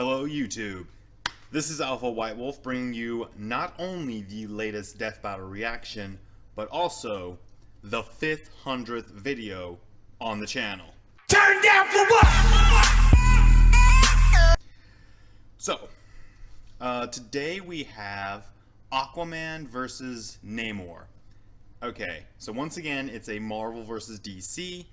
Hello YouTube, this is Alpha White Wolf bringing you not only the latest Death Battle reaction, but also the 500th video on the channel. Turn down for what? So, today we have Aquaman versus Namor. Okay, so once again it's a Marvel versus DC.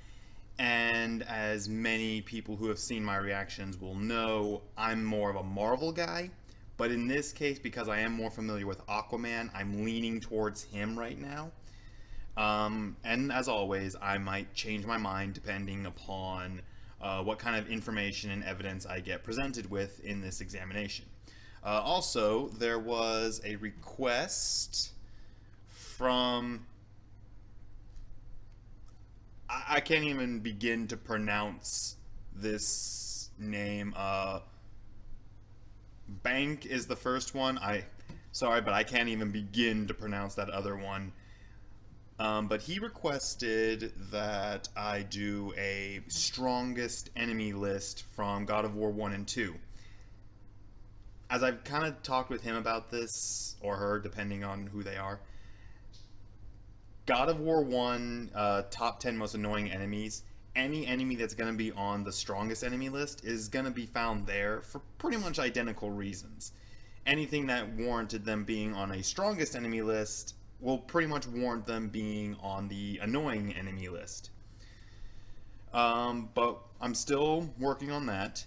And as many people who have seen my reactions will know, I'm more of a Marvel guy. But in this case, because I am more familiar with Aquaman, I'm leaning towards him right now. And as always, I might change my mind depending upon what kind of information and evidence I get presented with in this examination. Also, there was a request from... I can't even begin to pronounce this name. Bank is the first one. Sorry, but I can't even begin to pronounce that other one. But he requested that I do a strongest enemy list from God of War 1 and 2. As I've kind of talked with him about this, or her, depending on who they are, God of War 1, top 10 most annoying enemies. Any enemy that's going to be on the strongest enemy list is going to be found there for pretty much identical reasons. Anything that warranted them being on a strongest enemy list will pretty much warrant them being on the annoying enemy list. But I'm still working on that.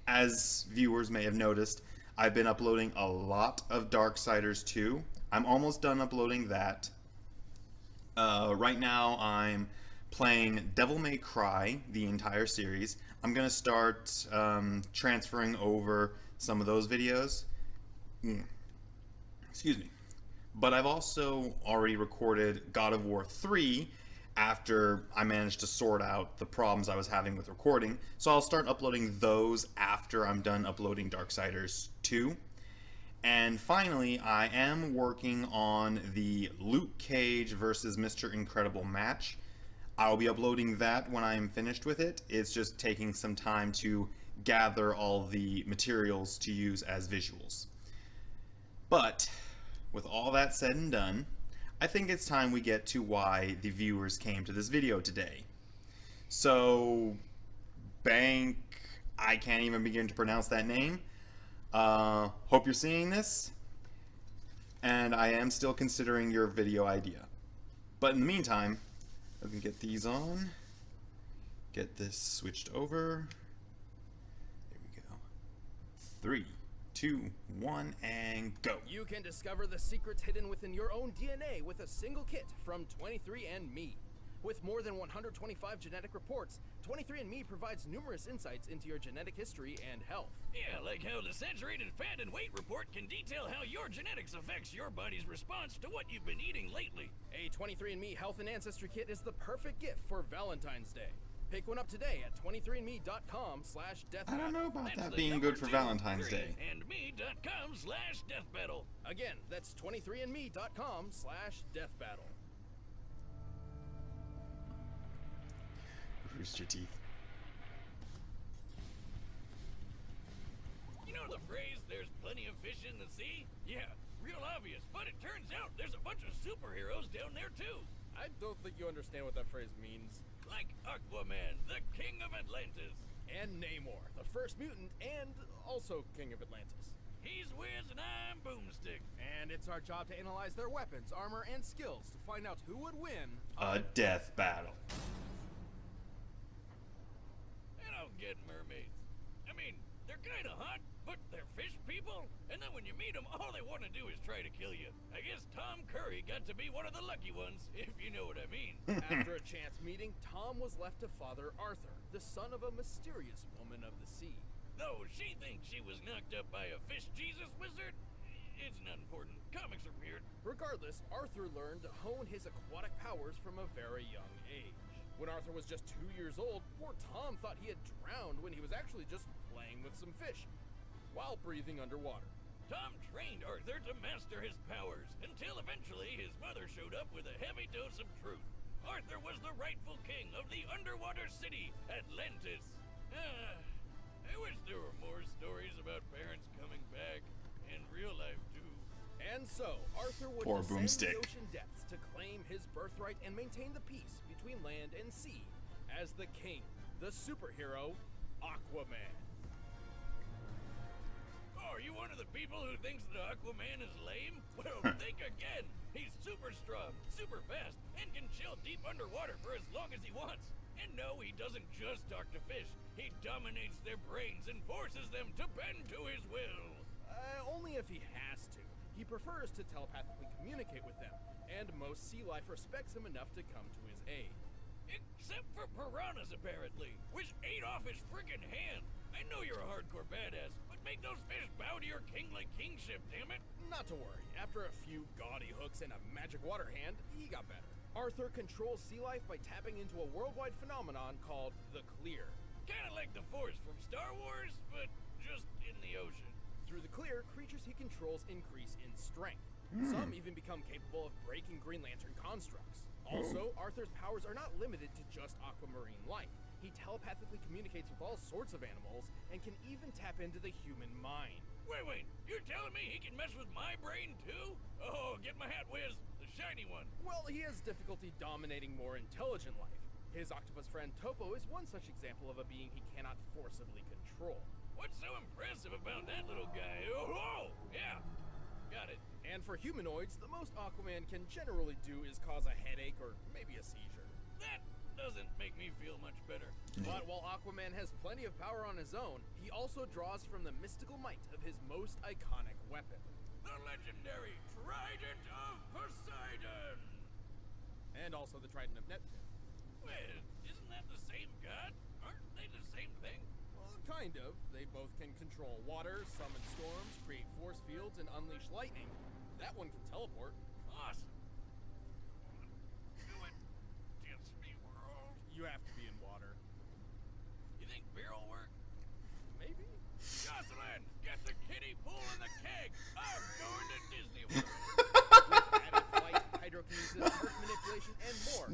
As viewers may have noticed, I've been uploading a lot of Darksiders 2. I'm almost done uploading that. Right now I'm playing Devil May Cry, the entire series. I'm going to start transferring over some of those videos. Excuse me. But I've also already recorded God of War 3 after I managed to sort out the problems I was having with recording. So I'll start uploading those after I'm done uploading Darksiders 2. And finally, I am working on the Luke Cage versus Mr. Incredible match. I'll be uploading that when I am finished with it. It's just taking some time to gather all the materials to use as visuals. But with all that said and done, I think it's time we get to why the viewers came to this video today. So, Bank, I can't even begin to pronounce that name. Hope you're seeing this, and I am still considering your video idea. But in the meantime, let me get these on, get this switched over. There we go. 3, 2, 1, and go. You can discover the secrets hidden within your own DNA with a single kit from 23andMe. With more than 125 genetic reports, 23andMe provides numerous insights into your genetic history and health. Yeah, like how the saturated fat and weight report can detail how your genetics affects your body's response to what you've been eating lately. A 23andMe Health and Ancestry Kit is the perfect gift for Valentine's Day. Pick one up today at 23andme.com/deathbattle. I don't know about that being good for Valentine's Day. And me.com/deathbattle. Again, that's 23andme.com/deathbattle. RoosterTeeth. You know the phrase, there's plenty of fish in the sea? Yeah, real obvious, but it turns out there's a bunch of superheroes down there too. I don't think you understand what that phrase means. Like Aquaman, the king of Atlantis. And Namor, the first mutant and also king of Atlantis. He's Wiz and I'm Boomstick. And it's our job to analyze their weapons, armor, and skills to find out who would win a death battle. I don't get mermaids. I mean, they're kinda hot, but they're fish people, and then when you meet them, all they want to do is try to kill you. I guess Tom Curry got to be one of the lucky ones, if you know what I mean. After a chance meeting, Tom was left to father Arthur, the son of a mysterious woman of the sea. Though she thinks she was knocked up by a fish Jesus wizard, it's not important. Comics are weird. Regardless, Arthur learned to hone his aquatic powers from a very young age. When Arthur was just 2 years old, poor Tom thought he had drowned when he was actually just playing with some fish while breathing underwater. Tom trained Arthur to master his powers until eventually his mother showed up with a heavy dose of truth. Arthur was the rightful king of the underwater city, Atlantis. I wish there And so, Arthur would Poor descend boomstick. the ocean depths to claim his birthright and maintain the peace between land and sea as the king, the superhero, Aquaman. Oh, are you one of the people who thinks that Aquaman is lame? Well, think again. He's super strong, super fast, and can chill deep underwater for as long as he wants. And no, he doesn't just talk to fish. He dominates their brains and forces them to bend to his will. Only if he has to. He prefers to telepathically communicate with them, and most sea life respects him enough to come to his aid. Except for piranhas, apparently, which ate off his friggin' hand. I know you're a hardcore badass, but make those fish bow to your kingly kingship, damn it. Not to worry, after a few gaudy hooks and a magic water hand, he got better. Arthur controls sea life by tapping into a worldwide phenomenon called the Clear. Kinda like the Force from Star Wars, but just in the ocean. Through the Clear, creatures he controls increase in strength. Some even become capable of breaking Green Lantern constructs. Also, Arthur's powers are not limited to just aquamarine life. He telepathically communicates with all sorts of animals and can even tap into the human mind. Wait, you're telling me he can mess with my brain too? Oh, get my hat whiz, the shiny one. Well, he has difficulty dominating more intelligent life. His octopus friend Topo is one such example of a being he cannot forcibly control. What's so impressive about that little guy? Oh, yeah, got it. And for humanoids, the most Aquaman can generally do is cause a headache or maybe a seizure. That doesn't make me feel much better. But while Aquaman has plenty of power on his own, he also draws from the mystical might of his most iconic weapon. The legendary Trident of Poseidon! And also the Trident of Neptune. Wait, isn't that the same god? Aren't they the same thing? Well, kind of. They both can control water, summon storms, create force fields, and unleash lightning. That one can teleport. Awesome. Do it. Disney World. You have to be in water. You think beer will work? Maybe? Jocelyn, get the kiddie pool and the keg. I'm going to Disney World. With added flight, hydrokinesis, earth manipulation, and more,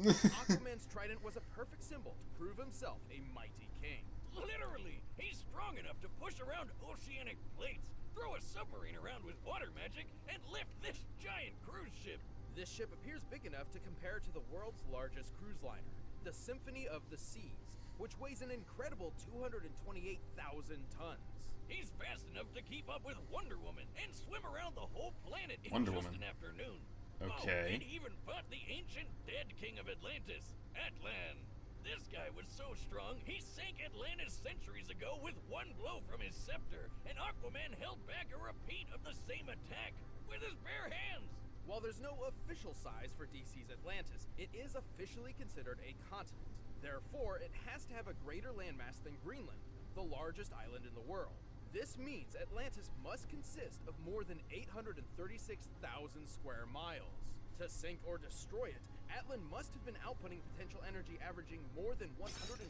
Aquaman's trident was a perfect symbol to prove himself a mighty king. Literally, he's strong enough to push around oceanic plates, throw a submarine around with water magic, and lift this giant cruise ship. This ship appears big enough to compare to the world's largest cruise liner, the Symphony of the Seas, which weighs an incredible 228,000 tons. He's fast enough to keep up with Wonder Woman and swim around the whole planet in Wonder just Woman. an afternoon. Okay. Oh, and he even fought the ancient dead king of Atlantis, Atlan. This guy was so strong, he sank Atlantis centuries ago with one blow from his scepter, and Aquaman held back a repeat of the same attack with his bare hands. While there's no official size for DC's Atlantis, it is officially considered a continent. Therefore, it has to have a greater landmass than Greenland, the largest island in the world. This means Atlantis must consist of more than 836,000 square miles. To sink or destroy it, Atlan must have been outputting potential energy averaging more than 155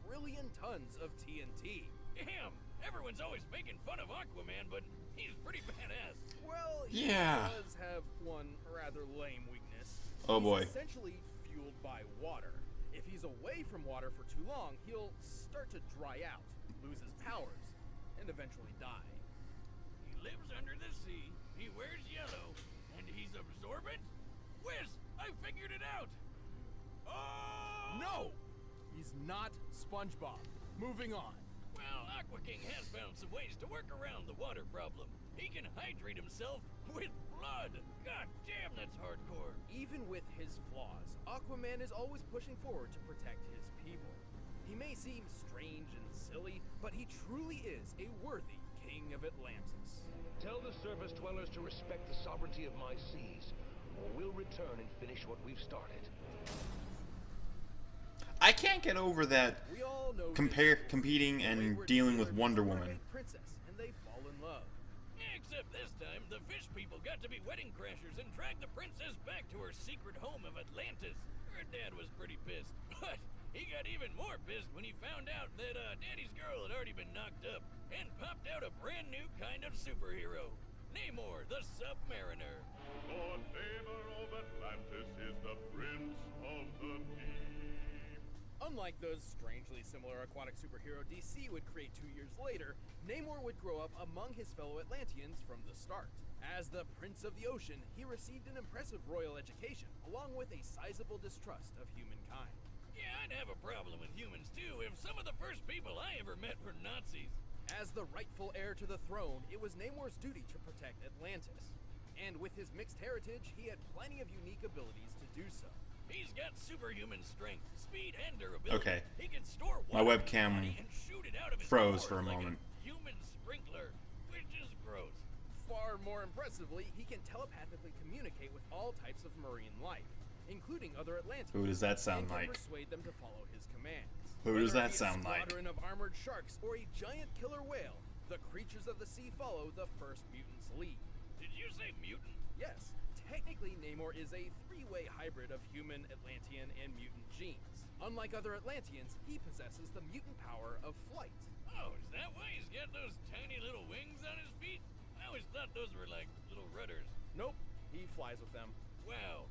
trillion tons of TNT. Damn, everyone's always making fun of Aquaman, but he's pretty badass. Well, he Yeah. does have one rather lame weakness. Oh, boy. He's essentially fueled by water. If he's away from water for too long, he'll start to dry out, lose his powers, and eventually die. He lives under the sea, he wears yellow, and he's absorbent? Whiz, I figured it out! Oh! No! He's not SpongeBob. Moving on. Well, Aqua King has found some ways to work around the water problem. He can hydrate himself with blood. God damn, that's hardcore. Even with his flaws, Aquaman is always pushing forward to protect his people. He may seem strange and silly, but he truly is a worthy king of Atlantis. Tell the surface dwellers to respect the sovereignty of my seas, or we'll return and finish what we've started. I can't get over that We all know competing and dealing with Wonder Woman. Princess, and they fall in love. Except this time, the fish people got to be wedding crashers and dragged the princess back to her secret home of Atlantis. Her dad was pretty pissed, but he got even more pissed when he found out that Daddy's girl had already been knocked up and popped out a brand new kind of superhero, Namor the Submariner. For favor of Atlantis is the Prince of the Deep. Unlike those strangely similar aquatic superhero DC would create 2 years later, Namor would grow up among his fellow Atlanteans from the start. As the Prince of the Ocean, he received an impressive royal education, along with a sizable distrust of humankind. Yeah, I'd have a problem with humans too if some of the first people I ever met were Nazis. As the rightful heir to the throne, it was Namor's duty to protect Atlantis. And with his mixed heritage, he had plenty of unique abilities to do so. He's got superhuman strength, speed, and durability. Okay. He can store My water in his webcam body and shoot it out of his froze pores for a like moment. Human sprinkler, which is gross. Far more impressively, he can telepathically communicate with all types of marine life, including other Atlanteans. Who does that sound and can like? persuade them to follow his commands. Who does Whether that it be a sound like? squadron of armored sharks or a giant killer whale, the creatures of the sea follow the first mutant's lead. Did you say mutant? Yes, technically Namor is a three-way hybrid of human, Atlantean, and mutant genes. Unlike other Atlanteans, he possesses the mutant power of flight. Oh, is that why he's got those tiny little wings on his feet? I always thought those were like little rudders. Nope, he flies with them. Wow,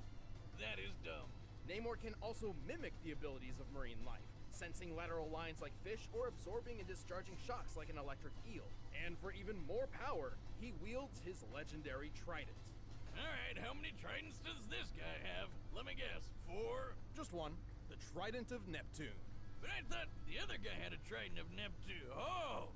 that is dumb. Namor can also mimic the abilities of marine life, sensing lateral lines like fish or absorbing and discharging shocks like an electric eel. And for even more power, he wields his legendary trident. Alright, how many tridents does this guy have? Let me guess. 4? Just one, the Trident of Neptune. But I thought the other guy had a trident of Neptune. Oh!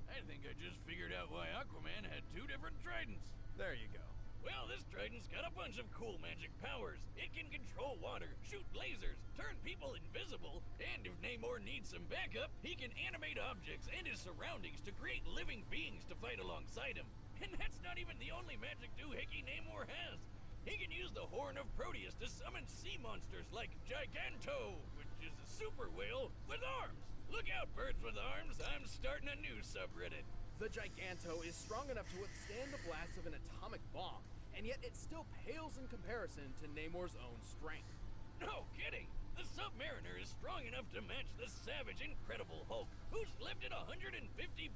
I think I just figured out why Aquaman had 2 different tridents. There you go. Well, this trident's got a bunch of cool magic powers. It can control water, shoot lasers, turn people invisible, and if Namor needs some backup, he can animate objects and his surroundings to create living beings to fight alongside him. And that's not even the only magic doohickey Namor has. He can use the Horn of Proteus to summon sea monsters like Giganto, which is a super whale with arms. Look out, birds with arms, I'm starting a new subreddit. The Giganto is strong enough to withstand the blast of an atomic bomb, and yet it still pales in comparison to Namor's own strength. No kidding! The Submariner is strong enough to match the savage, incredible Hulk, who's lifted 150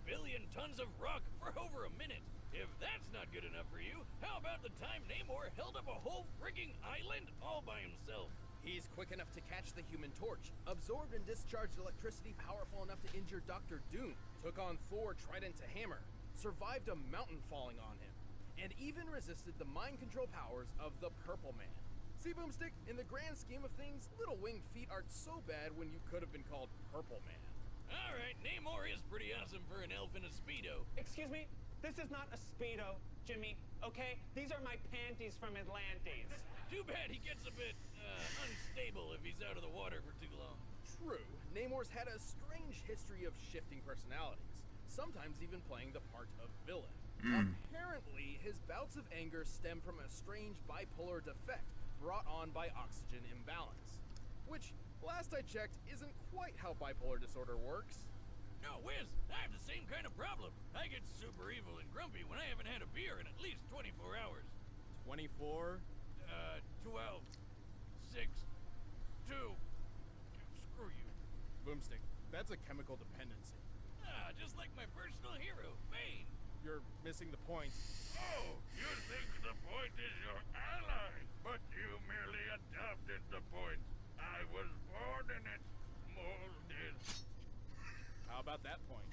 billion tons of rock for over a minute. If that's not good enough for you, how about the time Namor held up a whole frigging island all by himself? He's quick enough to catch the Human Torch, absorbed and discharged electricity powerful enough to injure Dr. Doom, took on Thor trident to hammer, survived a mountain falling on him, and even resisted the mind control powers of the Purple Man. See, Boomstick, in the grand scheme of things, little winged feet aren't so bad when you could have been called Purple Man. Alright, Namor is pretty awesome for an elf in a Speedo. Excuse me? This is not a Speedo, Jimmy, okay? These are my panties from Atlantis. Too bad he gets a bit, unstable if he's out of the water for too long. True, Namor's had a strange history of shifting personalities, sometimes even playing the part of villain. Apparently, his bouts of anger stem from a strange bipolar defect brought on by oxygen imbalance, which, last I checked, isn't quite how bipolar disorder works. No, Wiz, I have the same kind of problem. I get super evil and grumpy when I haven't had a beer in at least 24 hours. 24? 12, 6, 2. Screw you. Boomstick, that's a chemical dependency. Ah, just like my personal hero, Bane. You're missing the point. Oh, you think the point is your ally, but you merely adopted the point. I was born in it, molded. How about that point?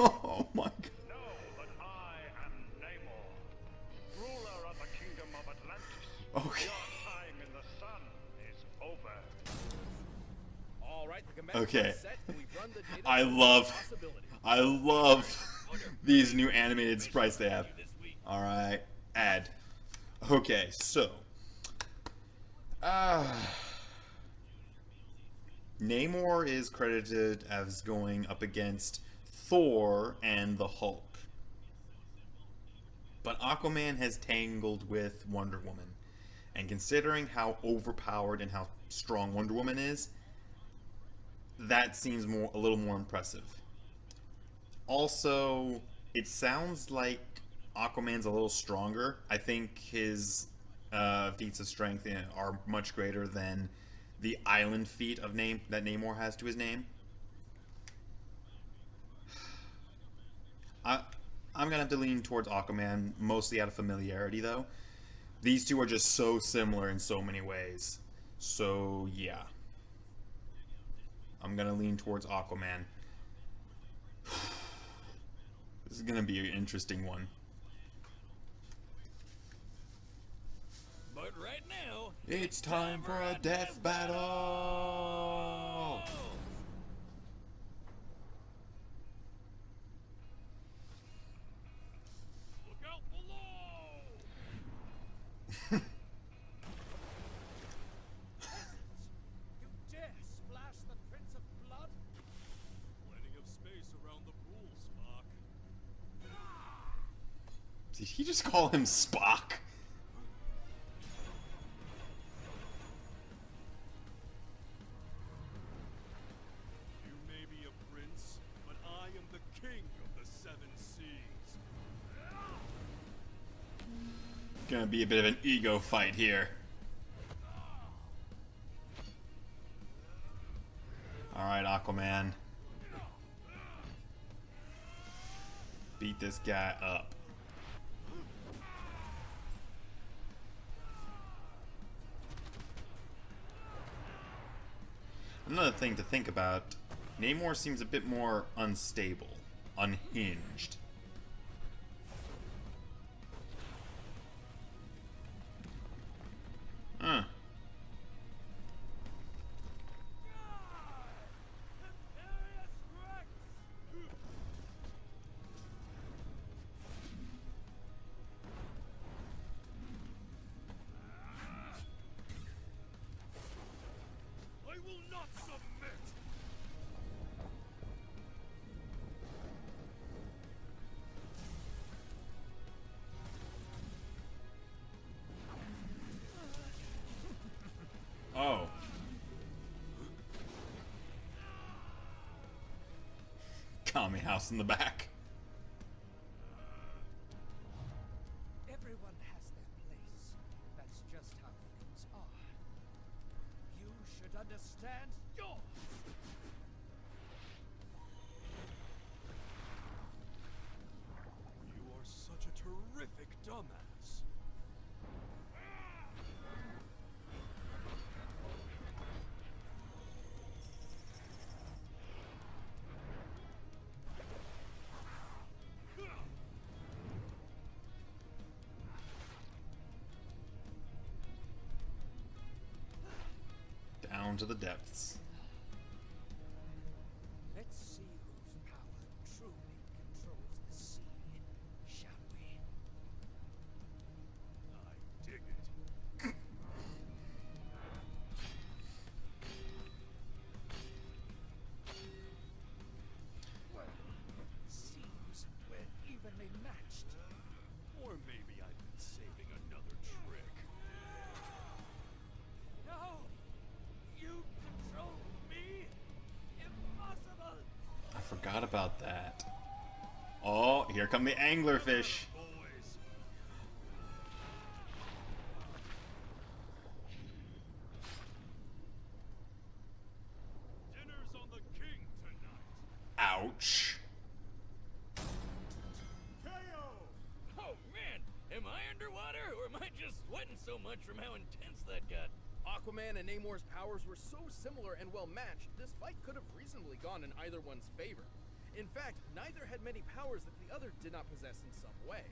Oh my god. No, but I am Namor, ruler of the kingdom of Atlantis. Okay. Your time in the sun is over. All right, the command Okay. is set, and we've run the data I for love possibility. these new animated sprites they have. Alright, add. Okay, so. Namor is credited as going up against Thor and the Hulk. But Aquaman has tangled with Wonder Woman. And considering how overpowered and how strong Wonder Woman is, that seems a little more impressive. Also, it sounds like Aquaman's a little stronger. I think his feats of strength are much greater than the island feat of that Namor has to his name. I'm gonna have to lean towards Aquaman, mostly out of familiarity though. These two are just so similar in so many ways. So yeah. I'm gonna lean towards Aquaman. This is gonna be an interesting one. But right now, It's time for a death battle! Look out below! You dare splash the Prince of Blood? Plenty of space around the pool, Spock. Did he just call him Spock? You may be a prince, but I am the king of the seven seas. Gonna be a bit of an ego fight here. Alright, Aquaman. Beat this guy up. Another thing to think about, Namor seems a bit more unstable, unhinged. Huh. I will not submit! Oh. Kami house in the back. Everyone has their place. That's just how things are. You should understand yours. You are such a terrific dumbass. Down to the depths. Let's see whose power truly controls the sea, shall we? I dig it. Seems we're evenly matched. Or maybe I've been saving another trick. No! You control me? Impossible! I forgot about that. Oh, here come the anglerfish. Boys, dinner's on the king tonight. Ouch. KO! Oh man, am I underwater or am I just sweating so much from how intense that got? Aquaman and Namor's powers were so similar and well matched, this fight could have reasonably gone in either one's favor. In fact, neither had many powers that the other did not possess in some way.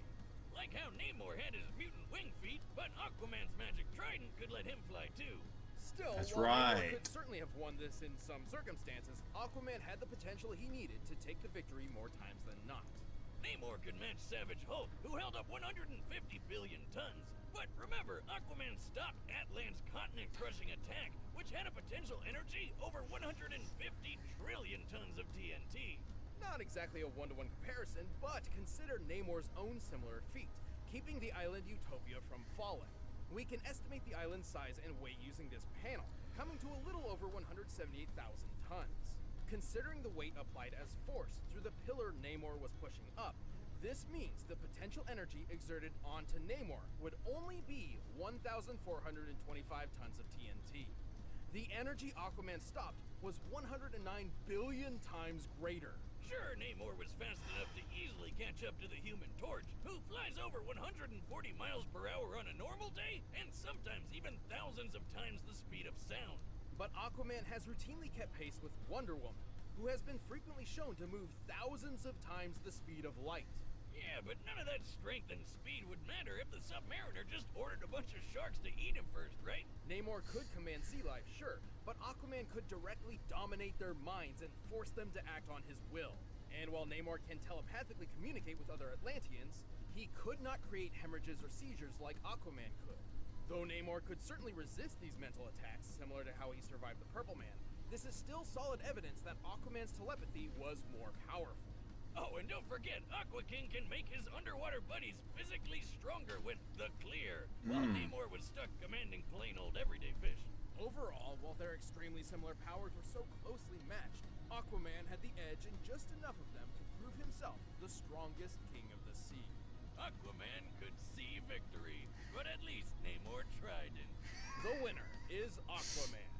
Like how Namor had his mutant wing feet, but Aquaman's magic trident could let him fly too. Still, That's while Namor right. could certainly have won this in some circumstances, Aquaman had the potential he needed to take the victory more times than not. Namor could match Savage Hulk, who held up 150 billion tons. But remember, Aquaman stopped Atlan's continent-crushing attack, which had a potential energy over 150 trillion tons of TNT. Not exactly a one-to-one comparison, but consider Namor's own similar feat, keeping the island Utopia from falling. We can estimate the island's size and weight using this panel, coming to a little over 178,000 tons. Considering the weight applied as force through the pillar Namor was pushing up, this means the potential energy exerted onto Namor would only be 1,425 tons of TNT. The energy Aquaman stopped was 109 billion times greater. Sure, Namor was fast enough to easily catch up to the Human Torch, who flies over 140 miles per hour on a normal day, and sometimes even thousands of times the speed of sound. But Aquaman has routinely kept pace with Wonder Woman, who has been frequently shown to move thousands of times the speed of light. Yeah, but none of that strength and speed would matter if the Submariner just ordered a bunch of sharks to eat him first, right? Namor could command sea life, sure, but Aquaman could directly dominate their minds and force them to act on his will. And while Namor can telepathically communicate with other Atlanteans, he could not create hemorrhages or seizures like Aquaman could. Though Namor could certainly resist these mental attacks, similar to how he survived the Purple Man, this is still solid evidence that Aquaman's telepathy was more powerful. Oh, and don't forget, Aqua King can make his underwater buddies physically stronger with the clear, while Namor was stuck commanding plain old everyday fish. Overall, while their extremely similar powers were so closely matched, Aquaman had the edge in just enough of them to prove himself the strongest king of the sea. Aquaman could see victory, but at least Namor tried it. The winner is Aquaman.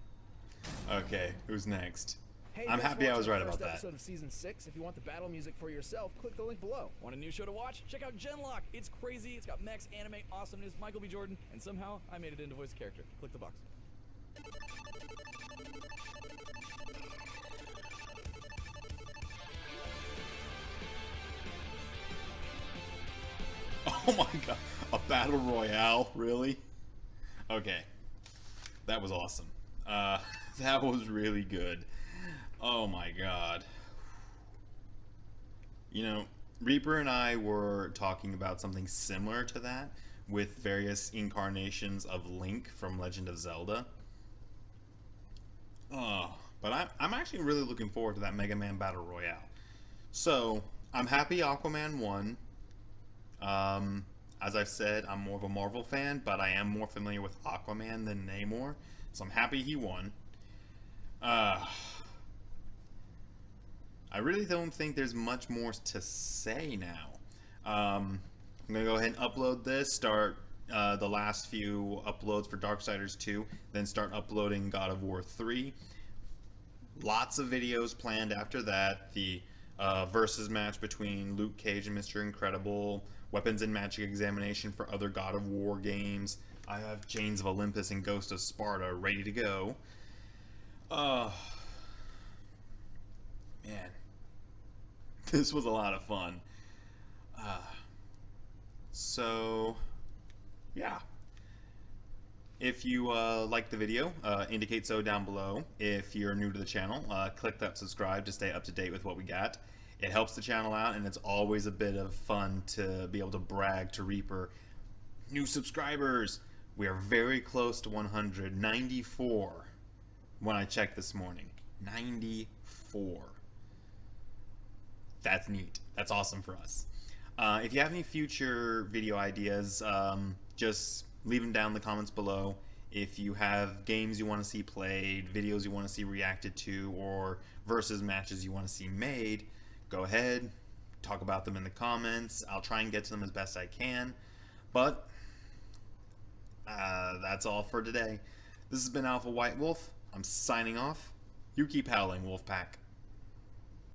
Okay, who's next? Hey, I'm thanks for happy I was watching right the about first that. episode of season 6. If you want the battle music for yourself, click the link below. Want a new show to watch? Check out Genlock. It's crazy. It's got Max anime, awesomeness, Michael B. Jordan, and somehow I made it into voice character. Click the box. Oh my god, a battle royale, really? Okay, that was awesome. That was really good. Oh my god. You know, Reaper and I were talking about something similar to that with various incarnations of Link from Legend of Zelda. But I'm actually really looking forward to that Mega Man Battle Royale. So, I'm happy Aquaman won. As I've said, I'm more of a Marvel fan, but I am more familiar with Aquaman than Namor, so I'm happy he won. I really don't think there's much more to say now. I'm gonna go ahead and upload this, start the last few uploads for Darksiders 2, then start uploading God of War 3. Lots of videos planned after that. The versus match between Luke Cage and Mr. Incredible, weapons and magic examination for other God of War games. I have Chains of Olympus and Ghost of Sparta ready to go. Man, this was a lot of fun. So, yeah. If you liked the video, indicate so down below. If you're new to the channel, click that subscribe to stay up to date with what we got. It helps the channel out, and it's always a bit of fun to be able to brag to Reaper. New subscribers! We are very close to 100. 94 when I checked this morning. 94. That's neat. That's awesome for us. If you have any future video ideas, just leave them down in the comments below. If you have games you want to see played, videos you want to see reacted to, or versus matches you want to see made, go ahead, talk about them in the comments. I'll try and get to them as best I can. But that's all for today. This has been Alpha White Wolf. I'm signing off. You keep howling, Wolfpack.